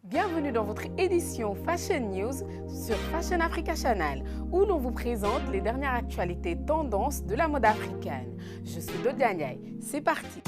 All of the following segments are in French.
Bienvenue dans votre édition Fashion News sur Fashion Africa Channel, où l'on vous présente les dernières actualités tendances de la mode africaine. Je suis Dodia Ndiaye, c'est parti!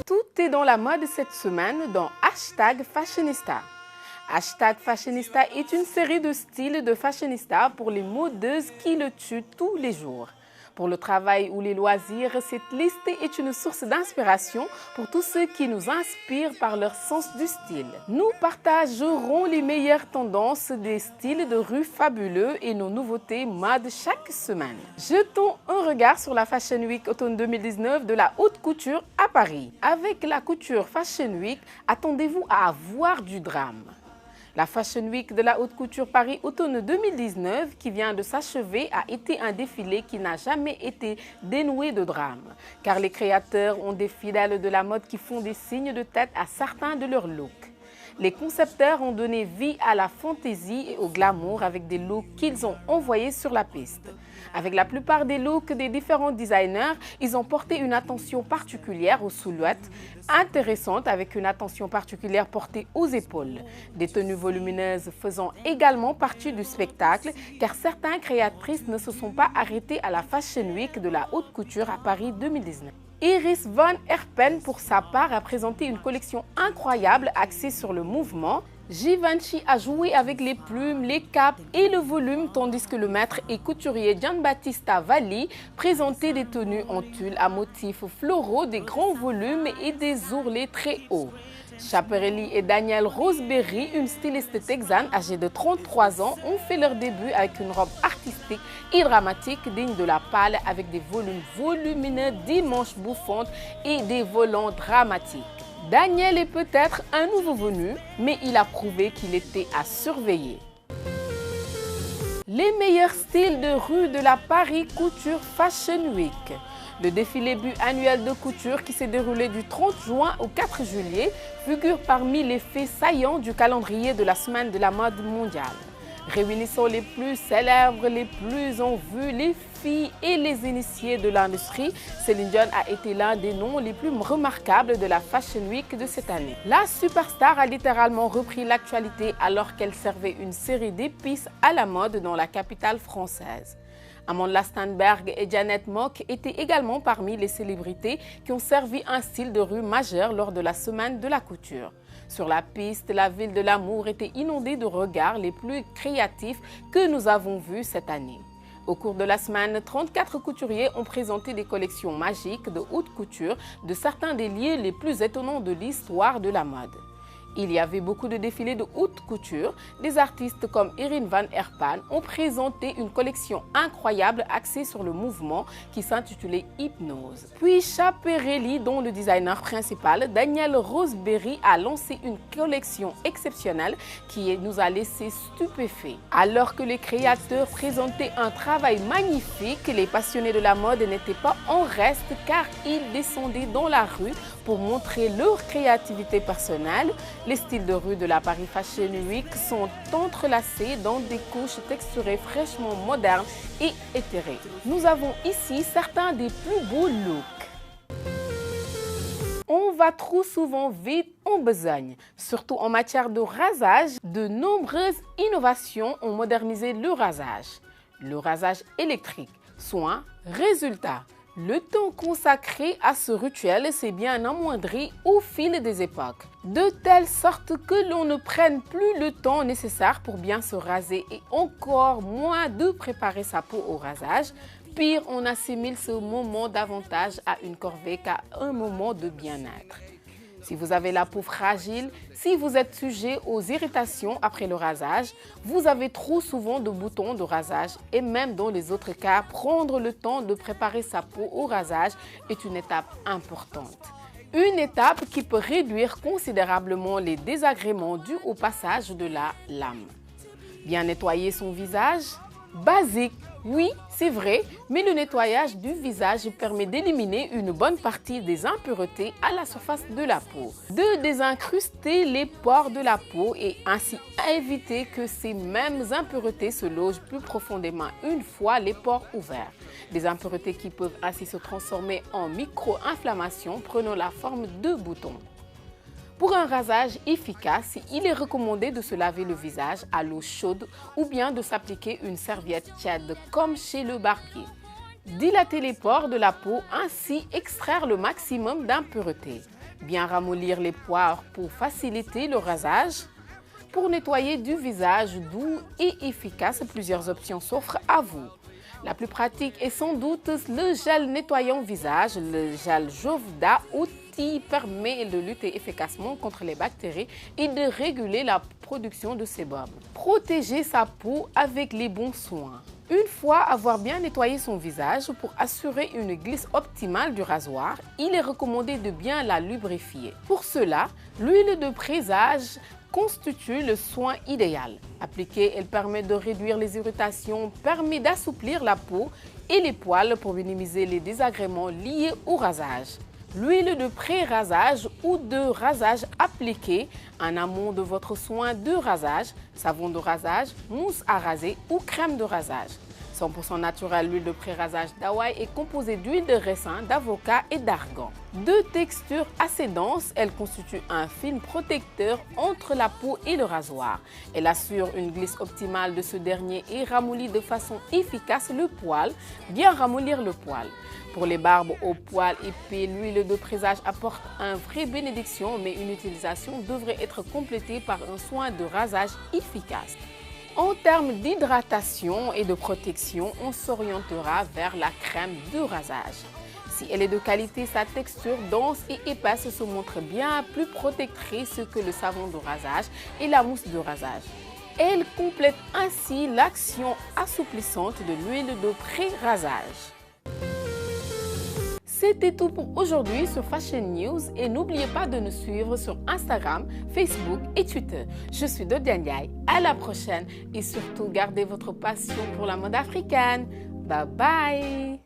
Tout est dans la mode cette semaine dans #Fashionista. #Fashionista est une série de styles de fashionista pour les modeuses qui le tuent tous les jours. Pour le travail ou les loisirs, cette liste est une source d'inspiration pour tous ceux qui nous inspirent par leur sens du style. Nous partagerons les meilleures tendances des styles de rue fabuleux et nos nouveautés mode chaque semaine. Jetons un regard sur la Fashion Week automne 2019 de la haute couture à Paris. Avec la couture Fashion Week, attendez-vous à avoir du drame. La Fashion Week de la haute couture Paris automne 2019 qui vient de s'achever a été un défilé qui n'a jamais été dénoué de drame, car les créateurs ont des fidèles de la mode qui font des signes de tête à certains de leurs looks. Les concepteurs ont donné vie à la fantaisie et au glamour avec des looks qu'ils ont envoyés sur la piste. Avec la plupart des looks des différents designers, ils ont porté une attention particulière aux silhouettes, intéressantes avec une attention particulière portée aux épaules. Des tenues volumineuses faisant également partie du spectacle, car certaines créatrices ne se sont pas arrêtées à la Fashion Week de la haute couture à Paris 2019. Iris van Herpen, pour sa part, a présenté une collection incroyable axée sur le mouvement. Givenchy a joué avec les plumes, les capes et le volume, tandis que le maître et couturier Gianbattista Valli présentait des tenues en tulle à motifs floraux, des grands volumes et des ourlets très hauts. Schiaparelli et Danielle Roseberry, une styliste texane âgée de 33 ans, ont fait leur début avec une robe artistique et dramatique digne de la pâle avec des volumes volumineux, des manches bouffantes et des volants dramatiques. Daniel est peut-être un nouveau venu, mais il a prouvé qu'il était à surveiller. Les meilleurs styles de rue de la Paris Couture Fashion Week. Le défilé annuel de couture qui s'est déroulé du 30 juin au 4 juillet figure parmi les faits saillants du calendrier de la semaine de la mode mondiale. Réunissant les plus célèbres, les plus en vue, les filles et les initiés de l'industrie, Céline Dion a été l'un des noms les plus remarquables de la Fashion Week de cette année. La superstar a littéralement repris l'actualité alors qu'elle servait une série d'épices à la mode dans la capitale française. Amanda Stenberg et Janet Mock étaient également parmi les célébrités qui ont servi un style de rue majeur lors de la semaine de la couture. Sur la piste, la ville de l'amour était inondée de regards les plus créatifs que nous avons vus cette année. Au cours de la semaine, 34 couturiers ont présenté des collections magiques de haute couture de certains des lieux les plus étonnants de l'histoire de la mode. Il y avait beaucoup de défilés de haute couture. Des artistes comme Iris van Herpen ont présenté une collection incroyable axée sur le mouvement qui s'intitulait Hypnose. Puis Schiaparelli, dont le designer principal, Danielle Roseberry, a lancé une collection exceptionnelle qui nous a laissé stupéfaits. Alors que les créateurs présentaient un travail magnifique, les passionnés de la mode n'étaient pas en reste car ils descendaient dans la rue pour montrer leur créativité personnelle. Les styles de rue de la Paris Fashion Week sont entrelacés dans des couches texturées fraîchement modernes et éthérées. Nous avons ici certains des plus beaux looks. On va trop souvent vite en besogne, surtout en matière de rasage. De nombreuses innovations ont modernisé le rasage. Le rasage électrique, soin, résultat. Le temps consacré à ce rituel s'est bien amoindri au fil des époques, de telle sorte que l'on ne prenne plus le temps nécessaire pour bien se raser et encore moins de préparer sa peau au rasage. Pire, on assimile ce moment davantage à une corvée qu'à un moment de bien-être. Si vous avez la peau fragile, si vous êtes sujet aux irritations après le rasage, vous avez trop souvent de boutons de rasage et même dans les autres cas, prendre le temps de préparer sa peau au rasage est une étape importante. Une étape qui peut réduire considérablement les désagréments dus au passage de la lame. Bien nettoyer son visage? Basique, oui, c'est vrai, mais le nettoyage du visage permet d'éliminer une bonne partie des impuretés à la surface de la peau, de désincruster les pores de la peau et ainsi éviter que ces mêmes impuretés se logent plus profondément une fois les pores ouverts. Des impuretés qui peuvent ainsi se transformer en micro-inflammations prenant la forme de boutons. Pour un rasage efficace, il est recommandé de se laver le visage à l'eau chaude ou bien de s'appliquer une serviette tiède comme chez le barbier. Dilater les pores de la peau, ainsi extraire le maximum d'impuretés. Bien ramollir les poils pour faciliter le rasage. Pour nettoyer du visage doux et efficace, plusieurs options s'offrent à vous. La plus pratique est sans doute le gel nettoyant visage, le gel Jovda, outil permet de lutter efficacement contre les bactéries et de réguler la production de sébum. Protéger sa peau avec les bons soins. Une fois avoir bien nettoyé son visage, pour assurer une glisse optimale du rasoir, il est recommandé de bien la lubrifier. Pour cela, l'huile de présage constitue le soin idéal. Appliquée, elle permet de réduire les irritations, permet d'assouplir la peau et les poils pour minimiser les désagréments liés au rasage. L'huile de pré-rasage ou de rasage appliquée en amont de votre soin de rasage, savon de rasage, mousse à raser ou crème de rasage. 100% naturel, l'huile de pré-rasage d'Hawaï est composée d'huile de raisin, d'avocat et d'argan. De texture assez dense, elle constitue un film protecteur entre la peau et le rasoir. Elle assure une glisse optimale de ce dernier et ramollit de façon efficace le poil, bien ramollir le poil. Pour les barbes aux poils épais, l'huile de présage apporte une vraie bénédiction, mais une utilisation devrait être complétée par un soin de rasage efficace. En termes d'hydratation et de protection, on s'orientera vers la crème de rasage. Si elle est de qualité, sa texture dense et épaisse se montre bien plus protectrice que le savon de rasage et la mousse de rasage. Elle complète ainsi l'action assouplissante de l'huile de pré-rasage. C'était tout pour aujourd'hui sur Fashion News et n'oubliez pas de nous suivre sur Instagram, Facebook et Twitter. Je suis Dodia Ndiaye, à la prochaine et surtout gardez votre passion pour la mode africaine. Bye bye!